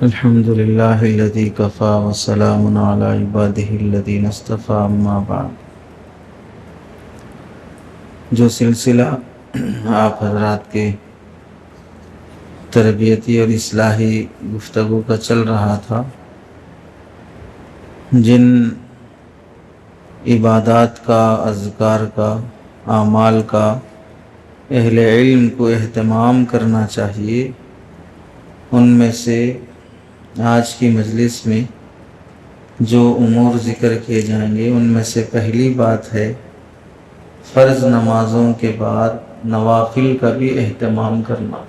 الحمد للہ الذی کفا وسلام علی عبادہ الذین اصطفی اما بعد۔ جو سلسلہ آپ حضرات کے تربیتی اور اصلاحی گفتگو کا چل رہا تھا، جن عبادات کا، اذکار کا، اعمال کا اہل علم کو اہتمام کرنا چاہیے، ان میں سے آج کی مجلس میں جو امور ذکر کیے جائیں گے ان میں سے پہلی بات ہے فرض نمازوں کے بعد نوافل کا بھی اہتمام کرنا۔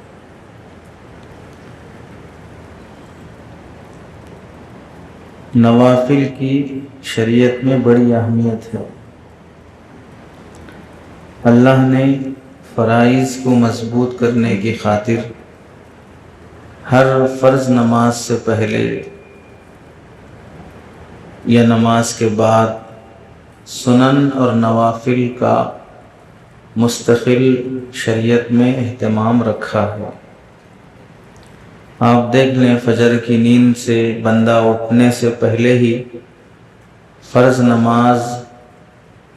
نوافل کی شریعت میں بڑی اہمیت ہے۔ اللہ نے فرائض کو مضبوط کرنے کی خاطر ہر فرض نماز سے پہلے یا نماز کے بعد سنن اور نوافل کا مستقل شریعت میں اہتمام رکھا ہے۔ آپ دیکھ لیں، فجر کی نیند سے بندہ اٹھنے سے پہلے ہی فرض نماز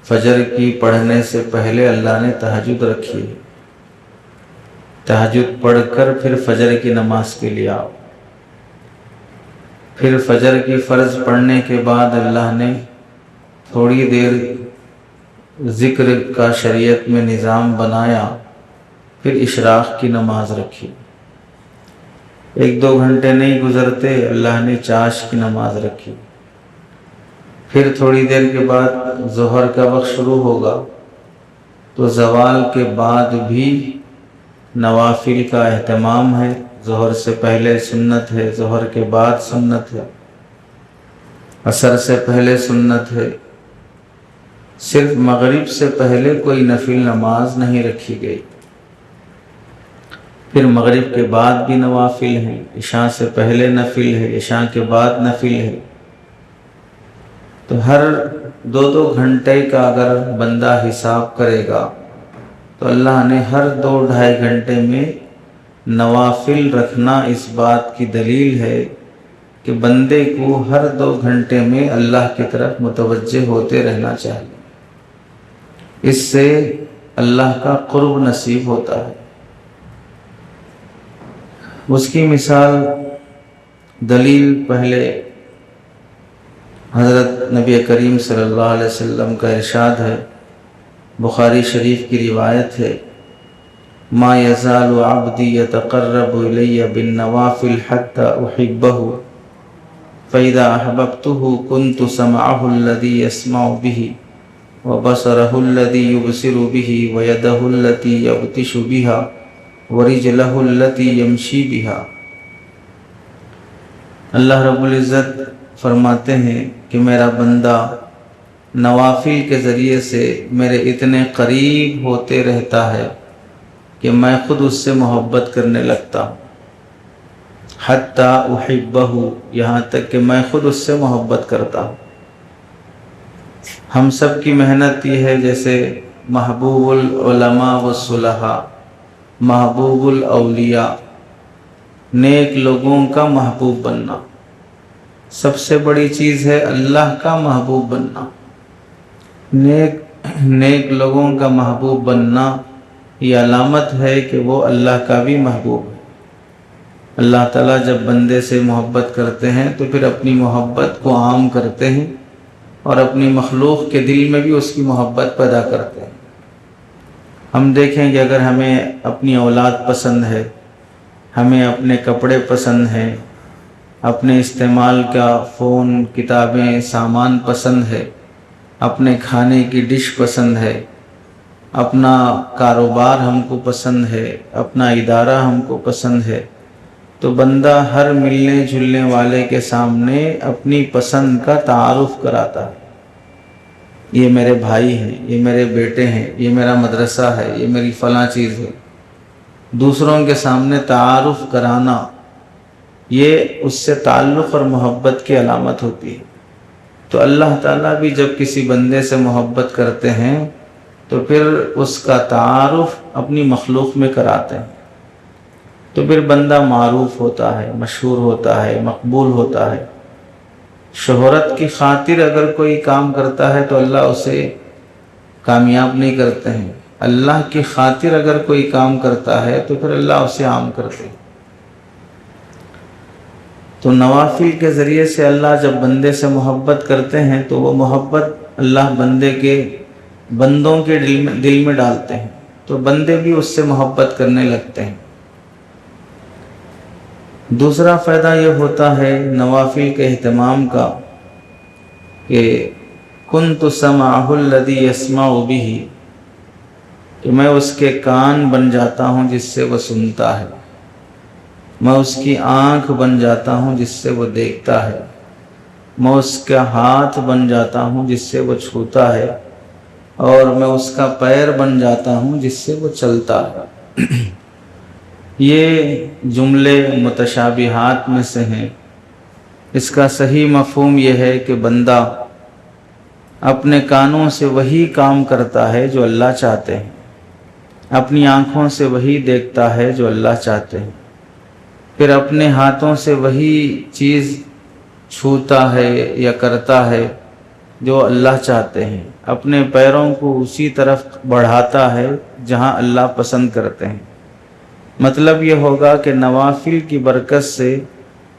فجر کی پڑھنے سے پہلے اللہ نے تہجد رکھی ہے۔ تہجد پڑھ کر پھر فجر کی نماز کے لیے آؤ۔ پھر فجر کی فرض پڑھنے کے بعد اللہ نے تھوڑی دیر ذکر کا شریعت میں نظام بنایا، پھر اشراق کی نماز رکھی۔ 1-2 گھنٹے نہیں گزرتے اللہ نے چاش کی نماز رکھی۔ پھر تھوڑی دیر کے بعد ظہر کا وقت شروع ہوگا، تو زوال کے بعد بھی نوافل کا اہتمام ہے۔ ظہر سے پہلے سنت ہے، ظہر کے بعد سنت ہے، عصر سے پہلے سنت ہے، صرف مغرب سے پہلے کوئی نفل نماز نہیں رکھی گئی۔ پھر مغرب کے بعد بھی نوافل ہیں، عشاء سے پہلے نفل ہے، عشاء کے بعد نفل ہے۔ تو ہر 2-2 گھنٹے کا اگر بندہ حساب کرے گا تو اللہ نے ہر 2-2.5 گھنٹے میں نوافل رکھنا اس بات کی دلیل ہے کہ بندے کو ہر 2 گھنٹے میں اللہ کی طرف متوجہ ہوتے رہنا چاہیے۔ اس سے اللہ کا قرب نصیب ہوتا ہے۔ اس کی مثال، دلیل پہلے حضرت نبی کریم صلی اللہ علیہ وسلم کا ارشاد ہے، بخاری شریف کی روایت ہے، ما یزال عبدی یتقرب الی بالنوافل حتی احبہ فاذا احببته كنت سمعه الذي يسمع به وبصره الذي يبصر به ويده التي يبطش بها ورجله التي يمشي بها۔ اللہ رب العزت فرماتے ہیں کہ میرا بندہ نوافل کے ذریعے سے میرے اتنے قریب ہوتے رہتا ہے کہ میں خود اس سے محبت کرنے لگتا ہوں۔ حتیٰ احبہ، یہاں تک کہ میں خود اس سے محبت کرتا ہوں۔ ہم سب کی محنت یہ ہے، جیسے محبوب العلماء والصلحاء، محبوب الاولیاء، نیک لوگوں کا محبوب بننا سب سے بڑی چیز ہے، اللہ کا محبوب بننا۔ نیک لوگوں کا محبوب بننا یہ علامت ہے کہ وہ اللہ کا بھی محبوب ہے۔ اللہ تعالیٰ جب بندے سے محبت کرتے ہیں تو پھر اپنی محبت کو عام کرتے ہیں اور اپنی مخلوق کے دل میں بھی اس کی محبت پیدا کرتے ہیں۔ ہم دیکھیں کہ اگر ہمیں اپنی اولاد پسند ہے، ہمیں اپنے کپڑے پسند ہیں، اپنے استعمال کا فون، کتابیں، سامان پسند ہے، اپنے کھانے کی ڈش پسند ہے، اپنا کاروبار ہم کو پسند ہے، اپنا ادارہ ہم کو پسند ہے، تو بندہ ہر ملنے جلنے والے کے سامنے اپنی پسند کا تعارف کراتا ہے۔ یہ میرے بھائی ہیں، یہ میرے بیٹے ہیں، یہ میرا مدرسہ ہے، یہ میری فلاں چیز ہے۔ دوسروں کے سامنے تعارف کرانا یہ اس سے تعلق اور محبت کی علامت ہوتی ہے۔ تو اللہ تعالیٰ بھی جب کسی بندے سے محبت کرتے ہیں تو پھر اس کا تعارف اپنی مخلوق میں کراتے ہیں۔ تو پھر بندہ معروف ہوتا ہے، مشہور ہوتا ہے، مقبول ہوتا ہے۔ شہرت کی خاطر اگر کوئی کام کرتا ہے تو اللہ اسے کامیاب نہیں کرتے ہیں، اللہ کی خاطر اگر کوئی کام کرتا ہے تو پھر اللہ اسے عام کرتے ہیں۔ تو نوافل کے ذریعے سے اللہ جب بندے سے محبت کرتے ہیں تو وہ محبت اللہ بندوں کے دل میں ڈالتے ہیں، تو بندے بھی اس سے محبت کرنے لگتے ہیں۔ دوسرا فائدہ یہ ہوتا ہے نوافل کے اہتمام کا کہ کنت سمعہ الذی یسمع بہ، کہ میں اس کے کان بن جاتا ہوں جس سے وہ سنتا ہے، میں اس کی آنکھ بن جاتا ہوں جس سے وہ دیکھتا ہے، میں اس کا ہاتھ بن جاتا ہوں جس سے وہ چھوتا ہے، اور میں اس کا پیر بن جاتا ہوں جس سے وہ چلتا ہے۔ یہ جملے متشابہات میں سے ہیں۔ اس کا صحیح مفہوم یہ ہے کہ بندہ اپنے کانوں سے وہی کام کرتا ہے جو اللہ چاہتے ہیں، اپنی آنکھوں سے وہی دیکھتا ہے جو اللہ چاہتے ہیں، پھر اپنے ہاتھوں سے وہی چیز چھوتا ہے یا کرتا ہے جو اللہ چاہتے ہیں، اپنے پیروں کو اسی طرف بڑھاتا ہے جہاں اللہ پسند کرتے ہیں۔ مطلب یہ ہوگا کہ نوافل کی برکت سے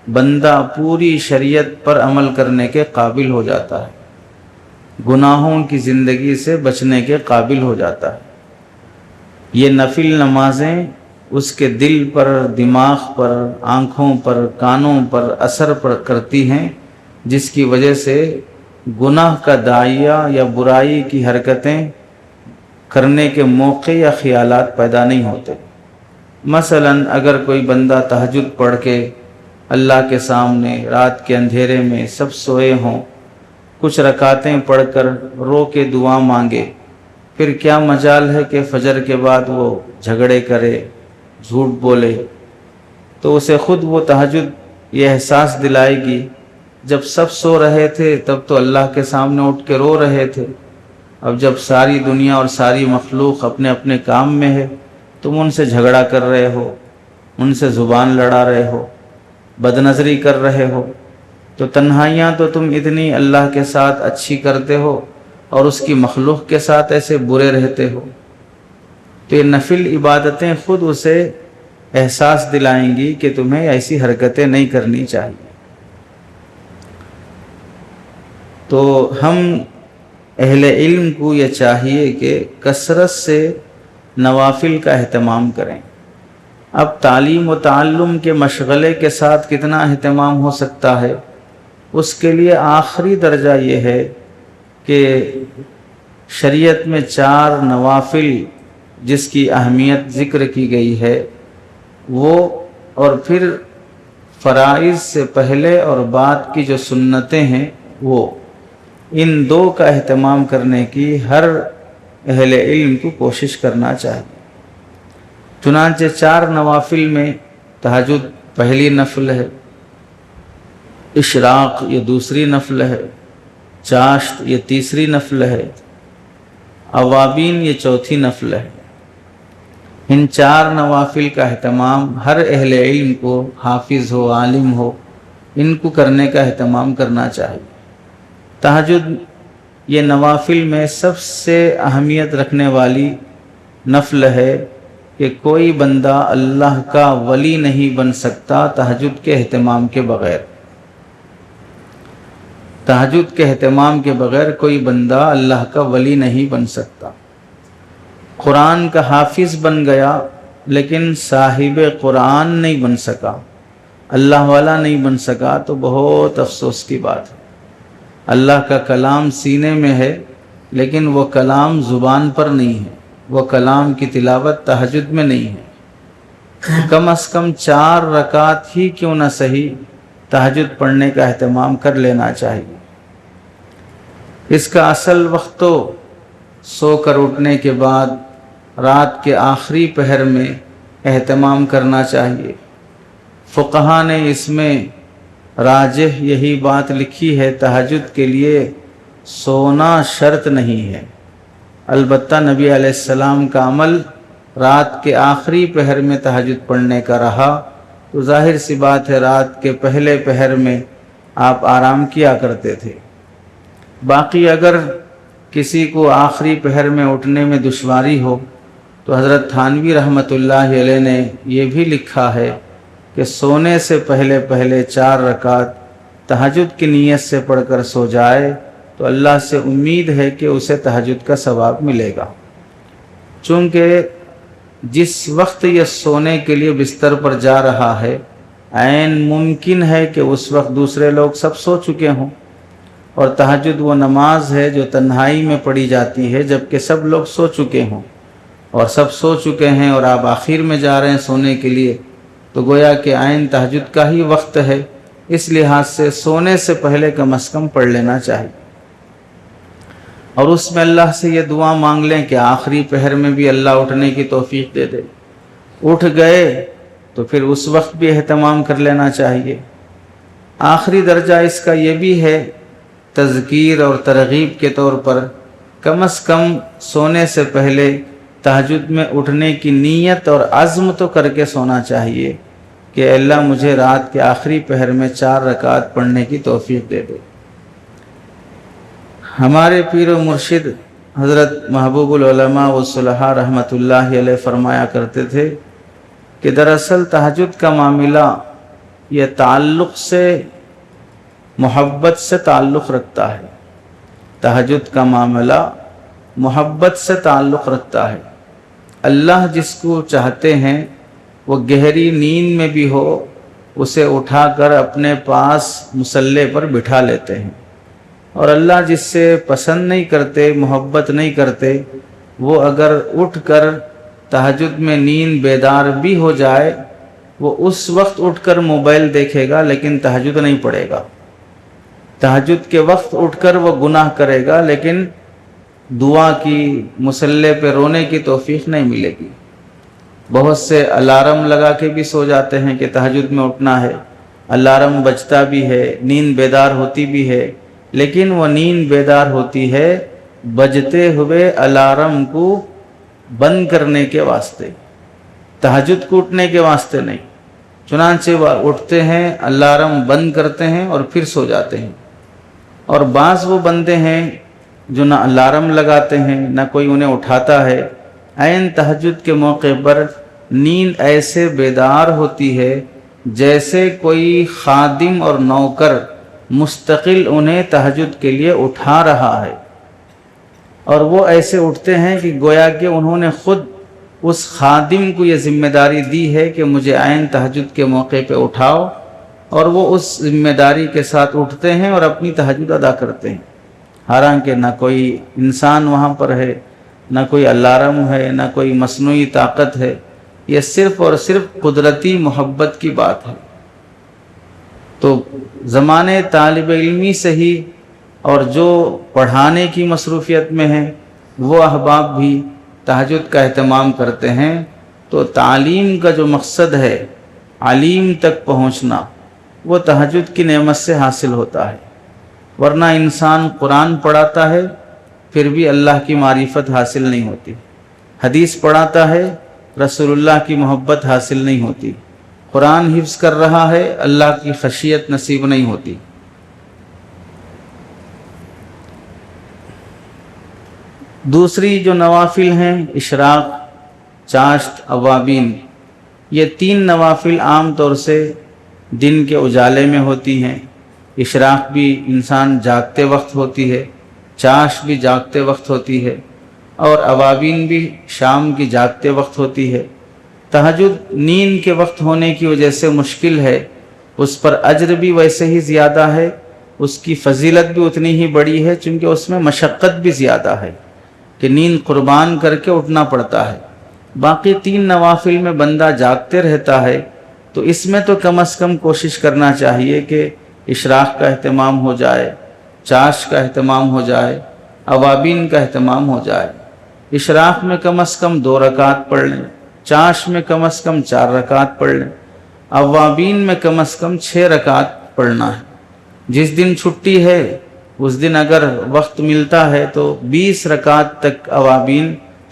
بندہ پوری شریعت پر عمل کرنے کے قابل ہو جاتا ہے، گناہوں کی زندگی سے بچنے کے قابل ہو جاتا ہے۔ یہ نفل نمازیں اس کے دل پر، دماغ پر، آنکھوں پر، کانوں پر اثر کرتی ہیں، جس کی وجہ سے گناہ کا داعیہ یا برائی کی حرکتیں کرنے کے موقع یا خیالات پیدا نہیں ہوتے۔ مثلا اگر کوئی بندہ تہجد پڑھ کے اللہ کے سامنے رات کے اندھیرے میں سب سوئے ہوں، کچھ رکعتیں پڑھ کر رو کے دعا مانگے، پھر کیا مجال ہے کہ فجر کے بعد وہ جھگڑے کرے، جھوٹ بولے؟ تو اسے خود وہ تہجد یہ احساس دلائے گی جب سب سو رہے تھے تب تو اللہ کے سامنے اٹھ کے رو رہے تھے، اب جب ساری دنیا اور ساری مخلوق اپنے اپنے کام میں ہے، تم ان سے جھگڑا کر رہے ہو، ان سے زبان لڑا رہے ہو، بدنظری کر رہے ہو، تو تنہائیاں تو تم اتنی اللہ کے ساتھ اچھی کرتے ہو اور اس کی مخلوق کے ساتھ ایسے برے رہتے ہو۔ تو یہ نفل عبادتیں خود اسے احساس دلائیں گی کہ تمہیں ایسی حرکتیں نہیں کرنی چاہیے۔ تو ہم اہل علم کو یہ چاہیے کہ کثرت سے نوافل کا اہتمام کریں۔ اب تعلیم و تعلم کے مشغلے کے ساتھ کتنا اہتمام ہو سکتا ہے، اس کے لیے آخری درجہ یہ ہے کہ شریعت میں 4 نوافل جس کی اہمیت ذکر کی گئی ہے وہ، اور پھر فرائض سے پہلے اور بعد کی جو سنتیں ہیں وہ، ان 2 کا اہتمام کرنے کی ہر اہل علم کو کوشش کرنا چاہیے۔ چنانچہ 4 نوافل میں تہجد پہلی نفل ہے، اشراق یہ دوسری نفل ہے، چاشت یہ تیسری نفل ہے، اوابین یہ چوتھی نفل ہے۔ ان 4 نوافل کا اہتمام ہر اہل علم کو، حافظ ہو، عالم ہو، ان کو کرنے کا اہتمام کرنا چاہیے۔ تہجد یہ نوافل میں سب سے اہمیت رکھنے والی نفل ہے کہ کوئی بندہ اللہ کا ولی نہیں بن سکتا تہجد کے اہتمام کے بغیر۔ تہجد کے اہتمام کے بغیر کوئی بندہ اللہ کا ولی نہیں بن سکتا۔ قرآن کا حافظ بن گیا لیکن صاحب قرآن نہیں بن سکا، اللہ والا نہیں بن سکا، تو بہت افسوس کی بات ہے۔ اللہ کا کلام سینے میں ہے لیکن وہ کلام زبان پر نہیں ہے، وہ کلام کی تلاوت تہجد میں نہیں ہے۔ کم از کم 4 رکعت ہی کیوں نہ صحیح تہجد پڑھنے کا اہتمام کر لینا چاہیے۔ اس کا اصل وقت تو سو کر اٹھنے کے بعد رات کے آخری پہر میں اہتمام کرنا چاہیے۔ فقہا نے اس میں راجح یہی بات لکھی ہے، تہجد کے لیے سونا شرط نہیں ہے، البتہ نبی علیہ السلام کا عمل رات کے آخری پہر میں تہجد پڑھنے کا رہا تو ظاہر سی بات ہے رات کے پہلے پہر میں آپ آرام کیا کرتے تھے۔ باقی اگر کسی کو آخری پہر میں اٹھنے میں دشواری ہو تو حضرت تھانوی رحمۃ اللہ علیہ نے یہ بھی لکھا ہے کہ سونے سے پہلے 4 رکعت تہجد کی نیت سے پڑھ کر سو جائے تو اللہ سے امید ہے کہ اسے تہجد کا ثواب ملے گا۔ چونکہ جس وقت یہ سونے کے لیے بستر پر جا رہا ہے عین ممکن ہے کہ اس وقت دوسرے لوگ سب سو چکے ہوں، اور تہجد وہ نماز ہے جو تنہائی میں پڑھی جاتی ہے جبکہ سب لوگ سو چکے ہوں، اور سب سو چکے ہیں اور آپ آخر میں جا رہے ہیں سونے کے لیے، تو گویا کہ عین تہجد کا ہی وقت ہے۔ اس لحاظ سے سونے سے پہلے کم از کم پڑھ لینا چاہیے، اور اس میں اللہ سے یہ دعا مانگ لیں کہ آخری پہر میں بھی اللہ اٹھنے کی توفیق دے دے۔ اٹھ گئے تو پھر اس وقت بھی اہتمام کر لینا چاہیے۔ آخری درجہ اس کا یہ بھی ہے تذکیر اور ترغیب کے طور پر کم از کم سونے سے پہلے تہجد میں اٹھنے کی نیت اور عزم تو کر کے سونا چاہیے کہ اللہ مجھے رات کے آخری پہر میں 4 رکعت پڑھنے کی توفیق دے دے۔ ہمارے پیر و مرشد حضرت محبوب العلماء والصلحاء رحمۃ اللہ علیہ فرمایا کرتے تھے کہ دراصل تہجد کا معاملہ یہ تعلق سے، محبت سے تعلق رکھتا ہے۔ تہجد کا معاملہ محبت سے تعلق رکھتا ہے۔ اللہ جس کو چاہتے ہیں وہ گہری نیند میں بھی ہو اسے اٹھا کر اپنے پاس مصلی پر بٹھا لیتے ہیں، اور اللہ جس سے پسند نہیں کرتے، محبت نہیں کرتے، وہ اگر اٹھ کر تہجد میں نیند بیدار بھی ہو جائے وہ اس وقت اٹھ کر موبائل دیکھے گا لیکن تہجد نہیں پڑھے گا۔ تہجد کے وقت اٹھ کر وہ گناہ کرے گا لیکن دعا کی، مصلی پہ رونے کی توفیق نہیں ملے گی۔ بہت سے الارم لگا کے بھی سو جاتے ہیں کہ تہجد میں اٹھنا ہے، الارم بجتا بھی ہے، نیند بیدار ہوتی بھی ہے، لیکن وہ نیند بیدار ہوتی ہے بجتے ہوئے الارم کو بند کرنے کے واسطے، تہجد کو اٹھنے کے واسطے نہیں۔ چنانچہ وہ اٹھتے ہیں، الارم بند کرتے ہیں اور پھر سو جاتے ہیں۔ اور بعض وہ بندے ہیں جو نہ الارم لگاتے ہیں نہ کوئی انہیں اٹھاتا ہے، عین تہجد کے موقع پر نیند ایسے بیدار ہوتی ہے جیسے کوئی خادم اور نوکر مستقل انہیں تہجد کے لیے اٹھا رہا ہے، اور وہ ایسے اٹھتے ہیں کہ گویا کہ انہوں نے خود اس خادم کو یہ ذمہ داری دی ہے کہ مجھے عین تہجد کے موقع پہ اٹھاؤ، اور وہ اس ذمہ داری کے ساتھ اٹھتے ہیں اور اپنی تہجد ادا کرتے ہیں، حالانکہ نہ کوئی انسان وہاں پر ہے، نہ کوئی الارم ہے، نہ کوئی مصنوعی طاقت ہے، یہ صرف اور صرف قدرتی محبت کی بات ہے۔ تو زمانے طالب علمی سے ہی اور جو پڑھانے کی مصروفیت میں ہیں وہ احباب بھی تہجد کا اہتمام کرتے ہیں، تو تعلیم کا جو مقصد ہے علیم تک پہنچنا وہ تہجد کی نعمت سے حاصل ہوتا ہے، ورنہ انسان قرآن پڑھاتا ہے پھر بھی اللہ کی معرفت حاصل نہیں ہوتی، حدیث پڑھاتا ہے رسول اللہ کی محبت حاصل نہیں ہوتی، قرآن حفظ کر رہا ہے اللہ کی خشیت نصیب نہیں ہوتی۔ دوسری جو نوافل ہیں اشراق، چاشت، اوابین، یہ 3 نوافل عام طور سے دن کے اجالے میں ہوتی ہیں۔ اشراق بھی انسان جاگتے وقت ہوتی ہے، چاشت بھی جاگتے وقت ہوتی ہے، اور اوابین بھی شام کی جاگتے وقت ہوتی ہے۔ تہجد نیند کے وقت ہونے کی وجہ سے مشکل ہے، اس پر اجر بھی ویسے ہی زیادہ ہے، اس کی فضیلت بھی اتنی ہی بڑی ہے، چونکہ اس میں مشقت بھی زیادہ ہے کہ نیند قربان کر کے اٹھنا پڑتا ہے۔ باقی 3 نوافل میں بندہ جاگتے رہتا ہے، تو اس میں تو کم از کم کوشش کرنا چاہیے کہ اشراق کا اہتمام ہو جائے، چاشت کا اہتمام ہو جائے، اوابین کا اہتمام ہو جائے۔ اشراق میں کم از کم 2 رکعت پڑھ لیں، چاشت میں کم از کم 4 رکعت پڑھ لیں، اوابین میں کم از کم 6 رکعت پڑھنا ہے۔ جس دن چھٹی ہے اس دن اگر وقت ملتا ہے تو 20 رکعت تک اوابین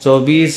24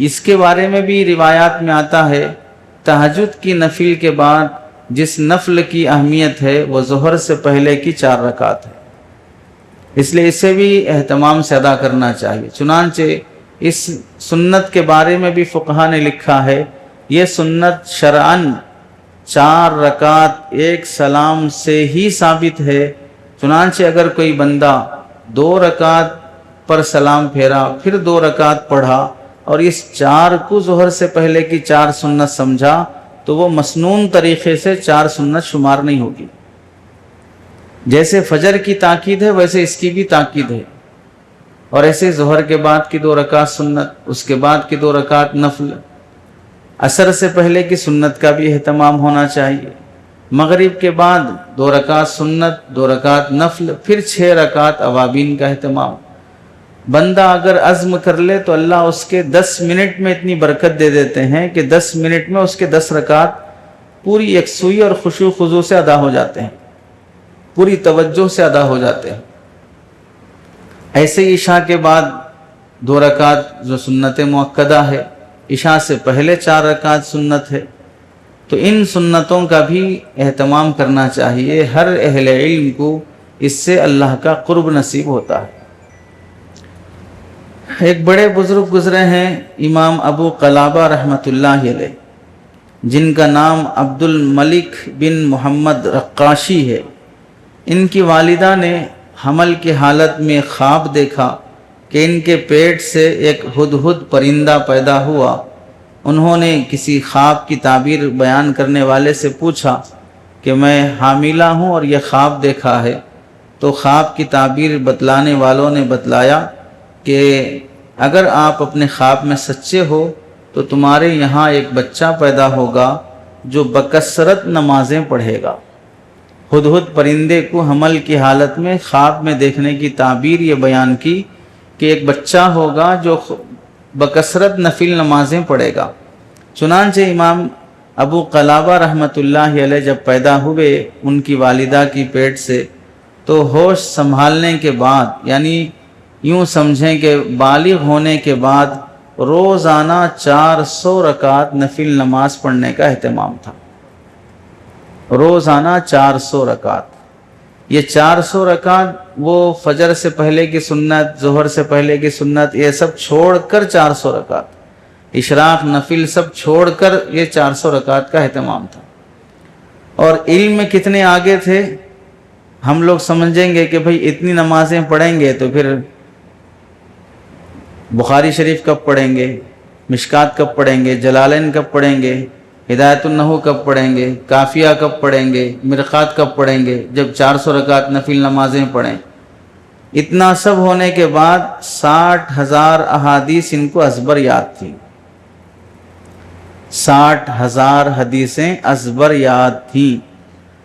اس کے بارے میں بھی روایات میں آتا ہے تہجد کی نفل کے بعد جس نفل کی اہمیت ہے وہ ظہر سے پہلے کی 4 رکعت ہے، اس لیے اسے بھی اہتمام سے ادا کرنا چاہیے۔ چنانچہ اس سنت کے بارے میں بھی فقہا نے لکھا ہے یہ سنت شرعاً 4 رکعت ایک سلام سے ہی ثابت ہے۔ چنانچہ اگر کوئی بندہ 2 رکعت پر سلام پھیرا پھر 2 رکعت پڑھا اور اس 4 کو ظہر سے پہلے کی 4 سنت سمجھا تو وہ مسنون طریقے سے 4 سنت شمار نہیں ہوگی۔ جیسے فجر کی تاکید ہے ویسے اس کی بھی تاکید ہے، اور ایسے ظہر کے بعد کی 2 رکعت سنت، اس کے بعد کی 2 رکعت نفل، عصر سے پہلے کی سنت کا بھی اہتمام ہونا چاہیے، مغرب کے بعد 2 رکعت سنت، 2 رکعت نفل، پھر 6 رکعت اوابین کا اہتمام۔ بندہ اگر عزم کر لے تو اللہ اس کے 10 منٹ میں اتنی برکت دے دیتے ہیں کہ 10 منٹ میں اس کے 10 رکعت پوری یکسوئی اور خشوع خضوع سے ادا ہو جاتے ہیں، پوری توجہ سے ادا ہو جاتے ہیں۔ ایسے ہی عشاء کے بعد 2 رکعت جو سنت مؤکدہ ہے، عشاء سے پہلے 4 رکعت سنت ہے، تو ان سنتوں کا بھی اہتمام کرنا چاہیے۔ ہر اہل علم کو اس سے اللہ کا قرب نصیب ہوتا ہے۔ ایک بڑے بزرگ گزرے ہیں امام ابو قلابہ رحمۃ اللہ علیہ، جن کا نام عبد الملک بن محمد رقاشی ہے۔ ان کی والدہ نے حمل کی حالت میں خواب دیکھا کہ ان کے پیٹ سے ایک ہدہد پرندہ پیدا ہوا۔ انہوں نے کسی خواب کی تعبیر بیان کرنے والے سے پوچھا کہ میں حاملہ ہوں اور یہ خواب دیکھا ہے، تو خواب کی تعبیر بتلانے والوں نے بتلایا کہ اگر آپ اپنے خواب میں سچے ہو تو تمہارے یہاں ایک بچہ پیدا ہوگا جو بکثرت نمازیں پڑھے گا۔ ہدہد پرندے کو حمل کی حالت میں خواب میں دیکھنے کی تعبیر یہ بیان کی کہ ایک بچہ ہوگا جو بکثرت نفل نمازیں پڑھے گا۔ چنانچہ امام ابو قلابہ رحمۃ اللہ علیہ جب پیدا ہوئے ان کی والدہ کی پیٹ سے، تو ہوش سنبھالنے کے بعد، یعنی یوں سمجھیں کہ بالغ ہونے کے بعد روزانہ 400 رکعت نفل نماز پڑھنے کا اہتمام تھا۔ روزانہ 400 رکعت، یہ 400 رکعت وہ فجر سے پہلے کی سنت، ظہر سے پہلے کی سنت، یہ سب چھوڑ کر 400 رکعت، اشراق نفل سب چھوڑ کر یہ 400 رکعت کا اہتمام تھا۔ اور علم میں کتنے آگے تھے، ہم لوگ سمجھیں گے کہ بھئی اتنی نمازیں پڑھیں گے تو پھر بخاری شریف کب پڑھیں گے، مشکات کب پڑھیں گے، جلالین کب پڑھیں گے، ہدایت النحو کب پڑھیں گے، کافیہ کب پڑھیں گے، مرقات کب پڑھیں گے، جب 400 رکعت نفل نمازیں پڑھیں۔ اتنا سب ہونے کے بعد 60,000 احادیث ان کو ازبر یاد تھی، 60,000 حدیثیں ازبر یاد تھیں۔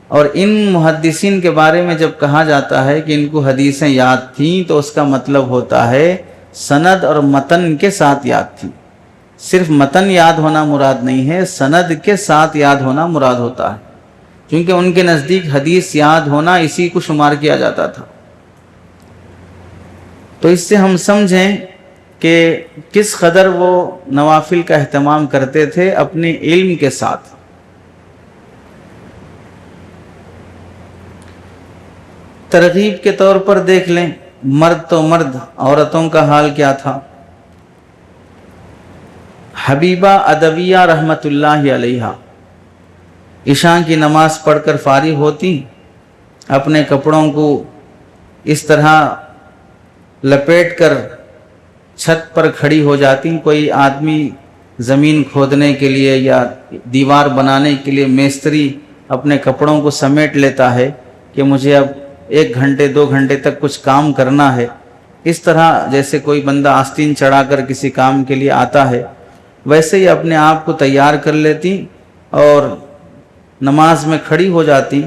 اور ان محدثین کے بارے میں جب کہا جاتا ہے کہ ان کو حدیثیں یاد تھیں تو اس کا مطلب ہوتا ہے سند اور متن کے ساتھ یاد تھی۔ صرف متن یاد ہونا مراد نہیں ہے، سند کے ساتھ یاد ہونا مراد ہوتا ہے، کیونکہ ان کے نزدیک حدیث یاد ہونا اسی کو شمار کیا جاتا تھا۔ تو اس سے ہم سمجھیں کہ کس قدر وہ نوافل کا اہتمام کرتے تھے اپنے علم کے ساتھ۔ ترغیب کے طور پر دیکھ لیں، مرد تو مرد، عورتوں کا حال کیا تھا۔ حبیبہ ادویہ رحمۃ اللہ علیہا عشاء کی نماز پڑھ کر فارغ ہوتی، اپنے کپڑوں کو اس طرح لپیٹ کر چھت پر کھڑی ہو جاتی۔ کوئی آدمی زمین کھودنے کے لیے یا دیوار بنانے کے لیے میستری اپنے کپڑوں کو سمیٹ لیتا ہے کہ مجھے اب 1 گھنٹے 2 گھنٹے تک کچھ کام کرنا ہے، اس طرح جیسے کوئی بندہ آستین چڑھا کر کسی کام کے لیے آتا ہے، ویسے ہی اپنے آپ کو تیار کر لیتی اور نماز میں کھڑی ہو جاتی۔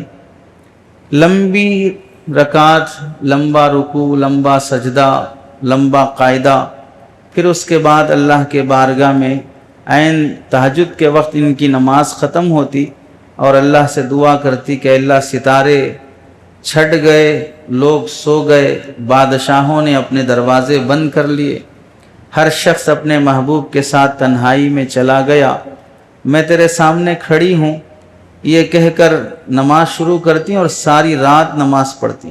لمبی رکعت، لمبا رکوع، لمبا سجدہ، لمبا قاعدہ، پھر اس کے بعد اللہ کے بارگاہ میں عین تہجد کے وقت ان کی نماز ختم ہوتی اور اللہ سے دعا کرتی کہ اللہ ستارے چھٹ گئے، لوگ سو گئے، بادشاہوں نے اپنے دروازے بند کر لیے، ہر شخص اپنے محبوب کے ساتھ تنہائی میں چلا گیا، میں تیرے سامنے کھڑی ہوں، یہ کہہ کر نماز شروع کرتی اور ساری رات نماز پڑھتی۔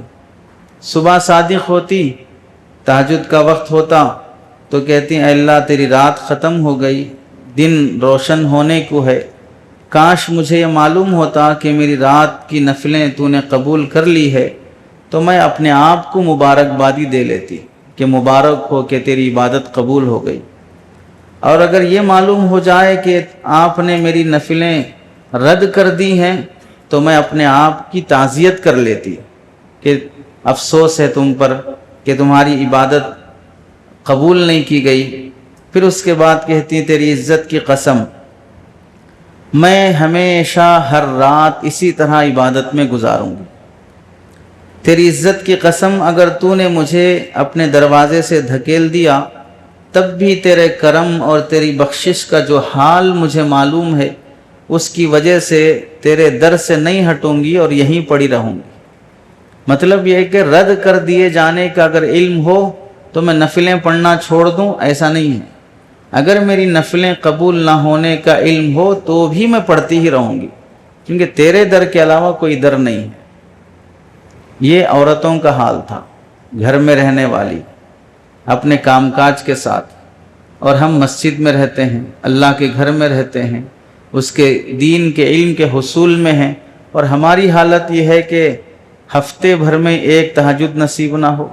صبح صادق ہوتی، تہجد کا وقت ہوتا تو کہتی اے اللہ تیری رات ختم ہو گئی، دن روشن ہونے کو ہے، کاش مجھے یہ معلوم ہوتا کہ میری رات کی نفلیں تو نے قبول کر لی ہے تو میں اپنے آپ کو مبارکبادی دے لیتی کہ مبارک ہو کہ تیری عبادت قبول ہو گئی۔ اور اگر یہ معلوم ہو جائے کہ آپ نے میری نفلیں رد کر دی ہیں تو میں اپنے آپ کی تعزیت کر لیتی کہ افسوس ہے تم پر کہ تمہاری عبادت قبول نہیں کی گئی۔ پھر اس کے بعد کہتی تیری عزت کی قسم میں ہمیشہ ہر رات اسی طرح عبادت میں گزاروں گی، تیری عزت کی قسم اگر تو نے مجھے اپنے دروازے سے دھکیل دیا تب بھی تیرے کرم اور تیری بخشش کا جو حال مجھے معلوم ہے اس کی وجہ سے تیرے در سے نہیں ہٹوں گی اور یہیں پڑی رہوں گی۔ مطلب یہ ہے کہ رد کر دیے جانے کا اگر علم ہو تو میں نفلیں پڑھنا چھوڑ دوں، ایسا نہیں ہے۔ اگر میری نفلیں قبول نہ ہونے کا علم ہو تو بھی میں پڑھتی ہی رہوں گی، کیونکہ تیرے در کے علاوہ کوئی در نہیں ہے۔ یہ عورتوں کا حال تھا، گھر میں رہنے والی اپنے کام کاج کے ساتھ، اور ہم مسجد میں رہتے ہیں، اللہ کے گھر میں رہتے ہیں، اس کے دین کے علم کے حصول میں ہیں، اور ہماری حالت یہ ہے کہ ہفتے بھر میں ایک تہجد نصیب نہ ہو،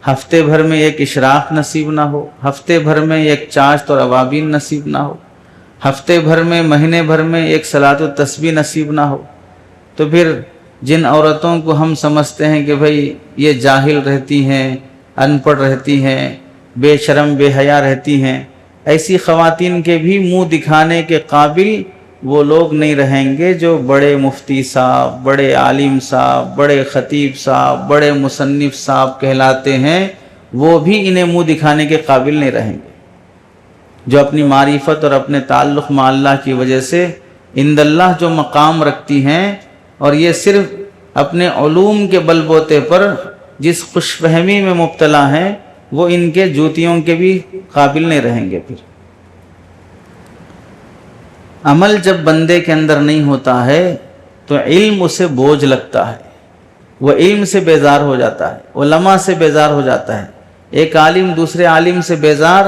ہفتے بھر میں ایک اشراق نصیب نہ ہو، ہفتے بھر میں ایک چاشت اور اوابین نصیب نہ ہو، ہفتے بھر میں مہینے بھر میں ایک صلاۃ التسبیح نصیب نہ ہو۔ تو پھر جن عورتوں کو ہم سمجھتے ہیں کہ بھئی یہ جاہل رہتی ہیں، ان پڑھ رہتی ہیں، بے شرم بے حیا رہتی ہیں، ایسی خواتین کے بھی منہ دکھانے کے قابل وہ لوگ نہیں رہیں گے جو بڑے مفتی صاحب، بڑے عالم صاحب، بڑے خطیب صاحب، بڑے مصنف صاحب کہلاتے ہیں، وہ بھی انہیں منہ دکھانے کے قابل نہیں رہیں گے، جو اپنی معرفت اور اپنے تعلق مع اللہ کی وجہ سے عند اللہ جو مقام رکھتی ہیں، اور یہ صرف اپنے علوم کے بل بوتے پر جس خوش فہمی میں مبتلا ہیں وہ ان کے جوتیوں کے بھی قابل نہیں رہیں گے۔ پھر عمل جب بندے کے اندر نہیں ہوتا ہے تو علم اسے بوجھ لگتا ہے، وہ علم سے بیزار ہو جاتا ہے، علماء سے بیزار ہو جاتا ہے۔ ایک عالم دوسرے عالم سے بیزار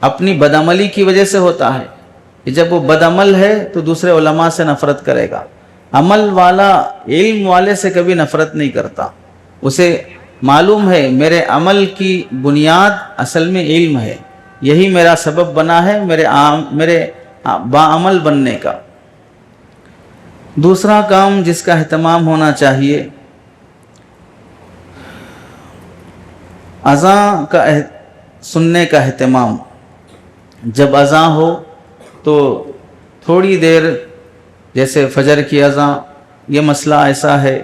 اپنی بدعملی کی وجہ سے ہوتا ہے کہ جب وہ بدعمل ہے تو دوسرے علماء سے نفرت کرے گا۔ عمل والا علم والے سے کبھی نفرت نہیں کرتا، اسے معلوم ہے میرے عمل کی بنیاد اصل میں علم ہے، یہی میرا سبب بنا ہے میرے باعمل بننے کا۔ دوسرا کام جس کا اہتمام ہونا چاہیے، اذان کا سننے کا اہتمام۔ جب اذان ہو تو تھوڑی دیر، جیسے فجر کی اذان، یہ مسئلہ ایسا ہے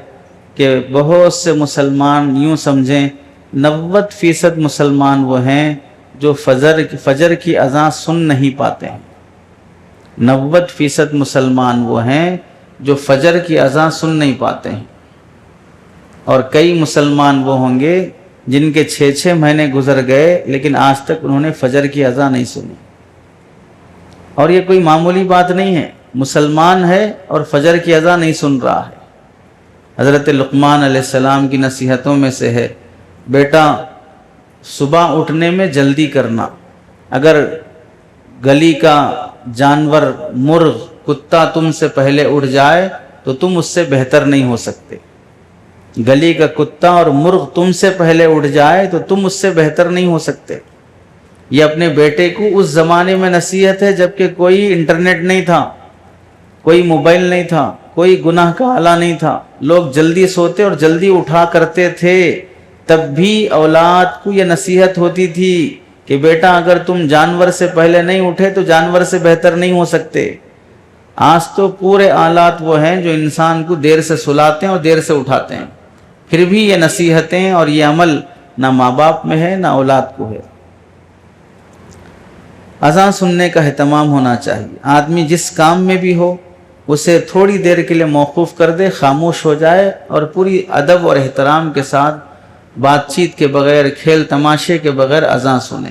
کہ بہت سے مسلمان یوں سمجھیں 90% مسلمان وہ ہیں جو فجر کی اذان سن نہیں پاتے ہیں۔ 90% مسلمان وہ ہیں جو فجر کی اذان سن نہیں پاتے ہیں، اور کئی مسلمان وہ ہوں گے جن کے 6 مہینے گزر گئے لیکن آج تک انہوں نے فجر کی اذان نہیں سنی۔ اور یہ کوئی معمولی بات نہیں ہے، مسلمان ہے اور فجر کی اذان نہیں سن رہا ہے۔ حضرت لقمان علیہ السلام کی نصیحتوں میں سے ہے، بیٹا صبح اٹھنے میں جلدی کرنا، اگر گلی کا جانور، مرغ، کتا تم سے پہلے اٹھ جائے تو تم اس سے بہتر نہیں ہو سکتے۔ گلی کا کتا اور مرغ تم سے پہلے اٹھ جائے تو تم اس سے بہتر نہیں ہو سکتے۔ یہ اپنے بیٹے کو اس زمانے میں نصیحت ہے جبکہ کوئی انٹرنیٹ نہیں تھا، کوئی موبائل نہیں تھا، کوئی گناہ کا آلہ نہیں تھا، لوگ جلدی سوتے اور جلدی اٹھا کرتے تھے۔ تب بھی اولاد کو یہ نصیحت ہوتی تھی کہ بیٹا اگر تم جانور سے پہلے نہیں اٹھے تو جانور سے بہتر نہیں ہو سکتے۔ آج تو پورے آلات وہ ہیں جو انسان کو دیر سے سلاتے ہیں اور دیر سے اٹھاتے ہیں، پھر بھی یہ نصیحتیں اور یہ عمل نہ ماں باپ میں ہے نہ اولاد کو ہے۔ اذان سننے کا اہتمام ہونا چاہیے۔ آدمی جس کام میں بھی ہو اسے تھوڑی دیر کے لیے موقوف کر دے، خاموش ہو جائے اور پوری ادب اور احترام کے ساتھ بات چیت کے بغیر، کھیل تماشے کے بغیر اذان سنے۔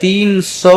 300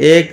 1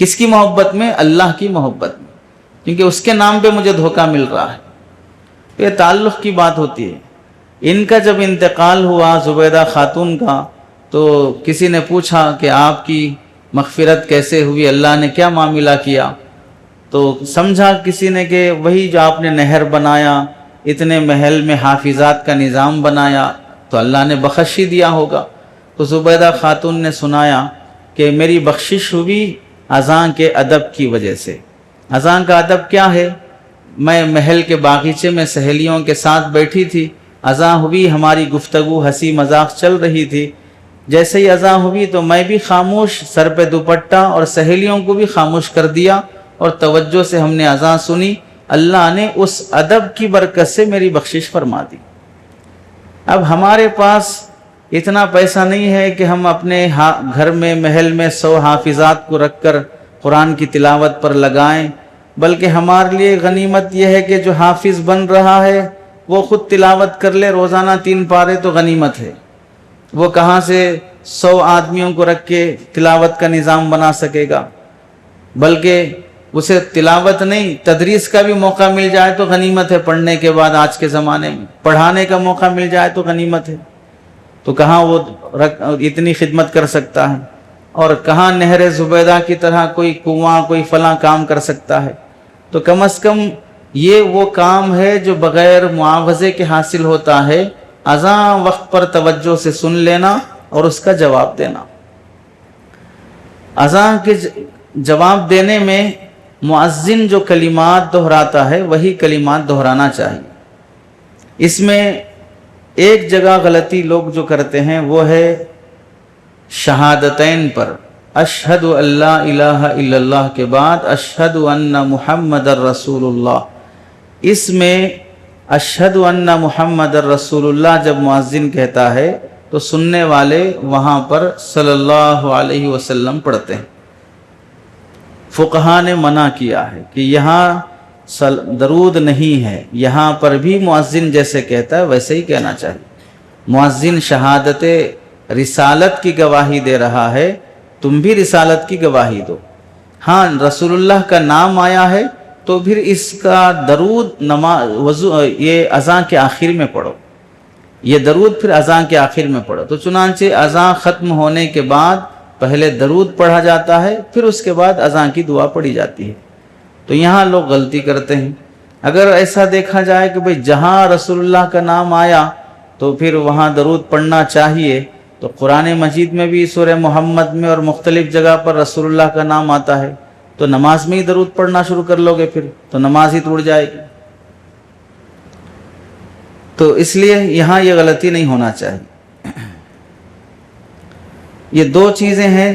کس کی محبت میں؟ اللہ کی محبت میں، کیونکہ اس کے نام پہ مجھے دھوکہ مل رہا ہے۔ یہ تعلق کی بات ہوتی ہے۔ ان کا جب انتقال ہوا زبیدہ خاتون کا، تو کسی نے پوچھا کہ آپ کی مغفرت کیسے ہوئی، اللہ نے کیا معاملہ کیا؟ تو سمجھا کسی نے کہ وہی جو آپ نے نہر بنایا، اتنے محل میں حافظات کا نظام بنایا، تو اللہ نے بخش ہی دیا ہوگا۔ تو زبیدہ خاتون نے سنایا کہ میری بخشش ہوئی اذان کے ادب کی وجہ سے۔ اذان کا ادب کیا ہے؟ میں محل کے باغیچے میں سہیلیوں کے ساتھ بیٹھی تھی، اذان ہوئی، ہماری گفتگو ہنسی مذاق چل رہی تھی۔ جیسے ہی اذان ہوئی تو میں بھی خاموش، سر پہ دوپٹہ، اور سہیلیوں کو بھی خاموش کر دیا، اور توجہ سے ہم نے اذان سنی۔ اللہ نے اس ادب کی برکت سے میری بخشش فرما دی۔ اب ہمارے پاس اتنا پیسہ نہیں ہے کہ ہم اپنے گھر میں محل میں 100 حافظات کو رکھ کر قرآن کی تلاوت پر لگائیں، بلکہ ہمارے لیے غنیمت یہ ہے کہ جو حافظ بن رہا ہے وہ خود تلاوت کر لے روزانہ 3 پارے، تو غنیمت ہے۔ وہ کہاں سے 100 آدمیوں کو رکھ کے تلاوت کا نظام بنا سکے گا؟ بلکہ اسے تلاوت نہیں، تدریس کا بھی موقع مل جائے تو غنیمت ہے۔ پڑھنے کے بعد آج کے زمانے میں پڑھانے کا موقع مل جائے تو غنیمت ہے۔ تو کہاں وہ اتنی خدمت کر سکتا ہے، اور کہاں نہر زبیدہ کی طرح کوئی کنواں، کوئی فلاں کام کر سکتا ہے؟ تو کم از کم یہ وہ کام ہے جو بغیر معاوضے کے حاصل ہوتا ہے، اذان وقت پر توجہ سے سن لینا اور اس کا جواب دینا۔ اذان کے جواب دینے میں مؤذن جو کلمات دہراتا ہے وہی کلمات دہرانا چاہیے۔ اس میں ایک جگہ غلطی لوگ جو کرتے ہیں وہ ہے شہادتین پر، اشہد ان لا الہ الا اللہ کے بعد اشہد ان محمد الرسول اللہ۔ اس میں اشہد ان محمد الرسول اللہ جب مؤذن کہتا ہے تو سننے والے وہاں پر صلی اللہ علیہ وسلم پڑھتے ہیں۔ فقہا نے منع کیا ہے کہ یہاں درود نہیں ہے، یہاں پر بھی مؤذن جیسے کہتا ہے ویسے ہی کہنا چاہیے۔ مؤذن شہادت رسالت کی گواہی دے رہا ہے، تم بھی رسالت کی گواہی دو۔ ہاں رسول اللہ کا نام آیا ہے تو پھر اس کا درود یہ اذان کے آخر میں پڑھو، یہ درود پھر اذان کے آخر میں پڑھو۔ تو چنانچہ اذان ختم ہونے کے بعد پہلے درود پڑھا جاتا ہے، پھر اس کے بعد اذان کی دعا پڑھی جاتی ہے۔ تو یہاں لوگ غلطی کرتے ہیں۔ اگر ایسا دیکھا جائے کہ بھئی جہاں رسول اللہ کا نام آیا تو پھر وہاں درود پڑھنا چاہیے، تو قرآن مجید میں بھی سورہ محمد میں اور مختلف جگہ پر رسول اللہ کا نام آتا ہے، تو نماز میں ہی درود پڑھنا شروع کر لو گے پھر تو نماز ہی ٹوٹ جائے گی۔ تو اس لیے یہاں یہ غلطی نہیں ہونا چاہیے۔ یہ 2 چیزیں ہیں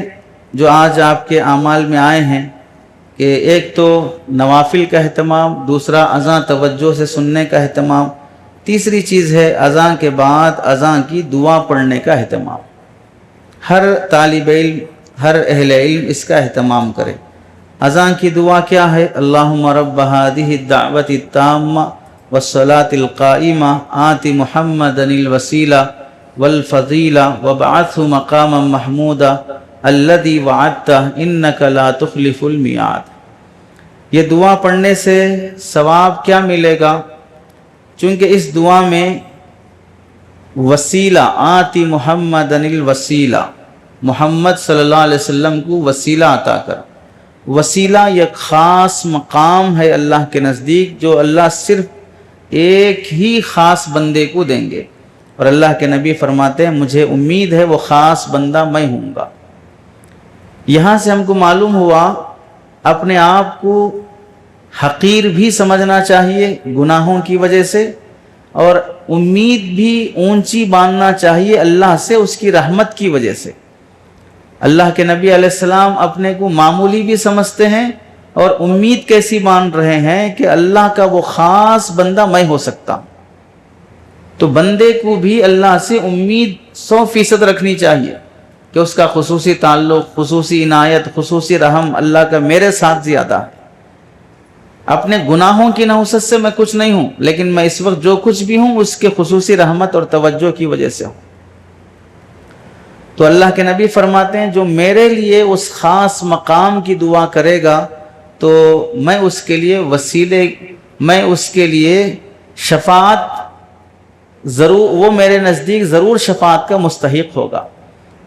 جو آج آپ کے اعمال میں آئے ہیں، کہ ایک تو نوافل کا اہتمام، دوسرا اذان توجہ سے سننے کا اہتمام، تیسری چیز ہے اذان کے بعد اذان کی دعا پڑھنے کا اہتمام۔ ہر طالب علم، ہر اہل علم اس کا اہتمام کرے۔ اذان کی دعا کیا ہے؟ اللہم رب هذه الدعوة التامة والصلاة القائمة آت محمدا الوسیلہ والفضیلہ وابعثه مقاما محمودا الذی وعدتہ انک لا تخلف المیعاد۔ یہ دعا پڑھنے سے ثواب کیا ملے گا؟ چونکہ اس دعا میں وسیلہ، آتی محمدا الوسیلہ، محمد صلی اللہ علیہ وسلم کو وسیلہ عطا کر۔ وسیلہ ایک خاص مقام ہے اللہ کے نزدیک، جو اللہ صرف ایک ہی خاص بندے کو دیں گے، اور اللہ کے نبی فرماتے ہیں مجھے امید ہے وہ خاص بندہ میں ہوں گا۔ یہاں سے ہم کو معلوم ہوا اپنے آپ کو حقیر بھی سمجھنا چاہیے گناہوں کی وجہ سے، اور امید بھی اونچی باندھنا چاہیے اللہ سے اس کی رحمت کی وجہ سے۔ اللہ کے نبی علیہ السلام اپنے کو معمولی بھی سمجھتے ہیں، اور امید کیسی مان رہے ہیں کہ اللہ کا وہ خاص بندہ میں ہو سکتا ہوں۔ تو بندے کو بھی اللہ سے امید 100% رکھنی چاہیے کہ اس کا خصوصی تعلق، خصوصی عنایت، خصوصی رحم اللہ کا میرے ساتھ زیادہ ہے۔ اپنے گناہوں کی نحوست سے میں کچھ نہیں ہوں، لیکن میں اس وقت جو کچھ بھی ہوں اس کے خصوصی رحمت اور توجہ کی وجہ سے ہوں۔ تو اللہ کے نبی فرماتے ہیں جو میرے لیے اس خاص مقام کی دعا کرے گا تو میں اس کے لیے وسیلے، میں اس کے لیے شفاعت ضرور، وہ میرے نزدیک ضرور شفاعت کا مستحق ہوگا،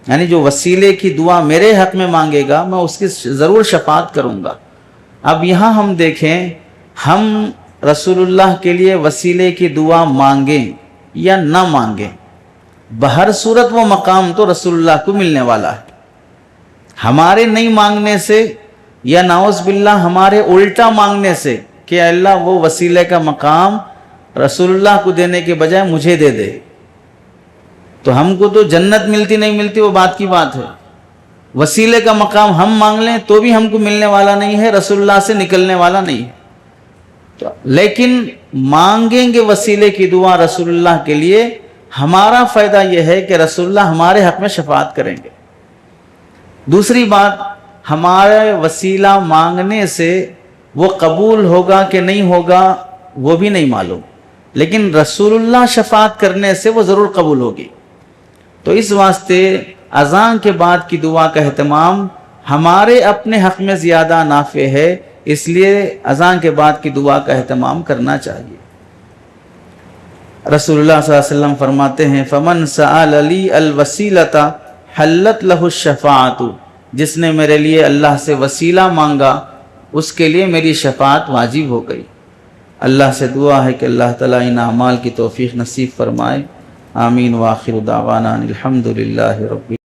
یعنی جو وسیلے کی دعا میرے حق میں مانگے گا میں اس کی ضرور شفاعت کروں گا۔ اب یہاں ہم دیکھیں، ہم رسول اللہ کے لیے وسیلے کی دعا مانگیں یا نہ مانگیں، بہر صورت وہ مقام تو رسول اللہ کو ملنے والا ہے۔ ہمارے نہیں مانگنے سے یا نعوذ باللہ ہمارے الٹا مانگنے سے کہ اللہ وہ وسیلے کا مقام رسول اللہ کو دینے کے بجائے مجھے دے دے، تو ہم کو تو جنت ملتی نہیں ملتی وہ بات کی بات ہے، وسیلے کا مقام ہم مانگ لیں تو بھی ہم کو ملنے والا نہیں ہے، رسول اللہ سے نکلنے والا نہیں ہے۔ لیکن مانگیں گے وسیلے کی دعا رسول اللہ کے لیے، ہمارا فائدہ یہ ہے کہ رسول اللہ ہمارے حق میں شفاعت کریں گے۔ دوسری بات، ہمارے وسیلہ مانگنے سے وہ قبول ہوگا کہ نہیں ہوگا وہ بھی نہیں معلوم، لیکن رسول اللہ شفاعت کرنے سے وہ ضرور قبول ہوگی۔ تو اس واسطے اذان کے بعد کی دعا کا اہتمام ہمارے اپنے حق میں زیادہ نافع ہے، اس لیے اذان کے بعد کی دعا کا اہتمام کرنا چاہیے۔ رسول اللہ صلی اللہ علیہ وسلم فرماتے ہیں فمن سأل لی الوسیلۃ حلت لہ الشفاعۃ، جس نے میرے لیے اللہ سے وسیلہ مانگا اس کے لیے میری شفاعت واجب ہو گئی۔ اللہ سے دعا ہے کہ اللہ تعالیٰ ان اعمال کی توفیق نصیب فرمائے۔ آمین۔ وآخر دعوانا الحمد للہ رب